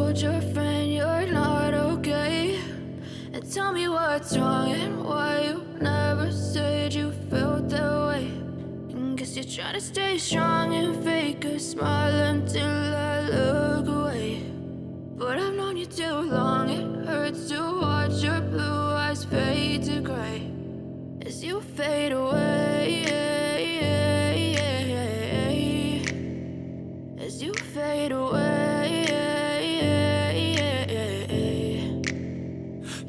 told your friend you're not okay, and tell me what's wrong and why you never said you felt that way. And guess you're trying to stay strong and fake a smile until I look away. But I've known you too long, it hurts to watch your blue eyes fade to gray as you fade away, as you fade away.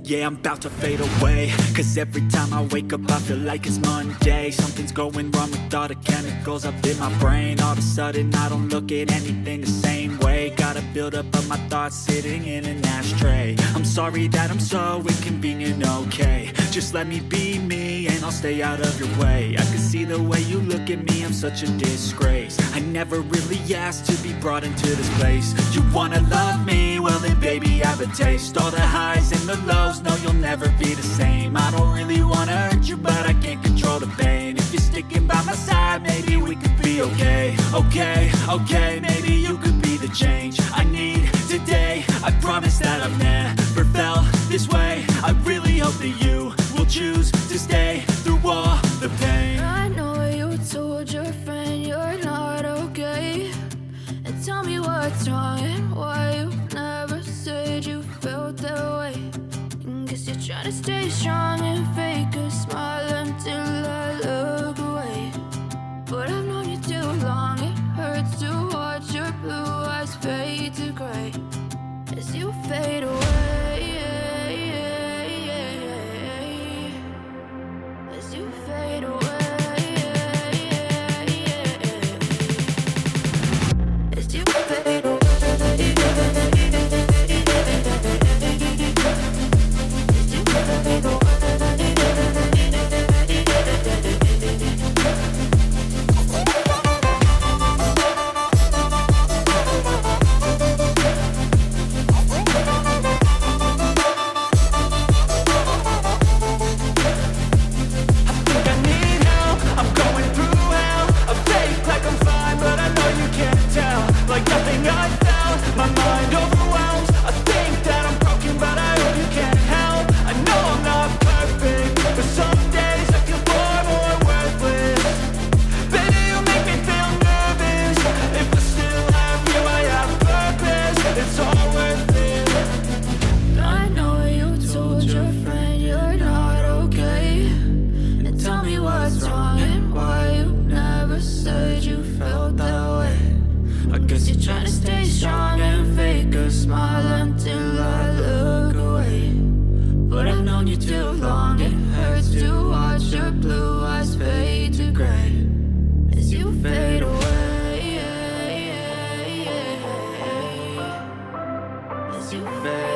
Yeah, I'm about to fade away, 'cause every time I wake up I feel like it's Monday. Something's going wrong with all the chemicals up in my brain. All of a sudden I don't look at anything the same way. Gotta build up of my thoughts sitting in an ashtray. I'm sorry that I'm so inconvenient, okay. Just let me be me and I'll stay out of your way. I can see the way you look at me, I'm such a disgrace. I never really asked to be brought into this place. You wanna love me? Well then baby have a taste. All the highs and the lows, no you'll never be the same. I don't really wanna hurt you but I can't control the pain. If you're sticking by my side maybe we could be okay. Okay, maybe you could be the change I need today. I promise that I've never felt this way. I really hope that you will choose to stay through all the pain. I know you told your friend you're not okay, and tell me what's wrong and why you never said you felt that way. And guess you're trying to stay strong and fake a smile until I look away. But I've known you too long, it hurts to watch your blue eyes fade to gray as you fade away, as you fade away, as you fade away. You fade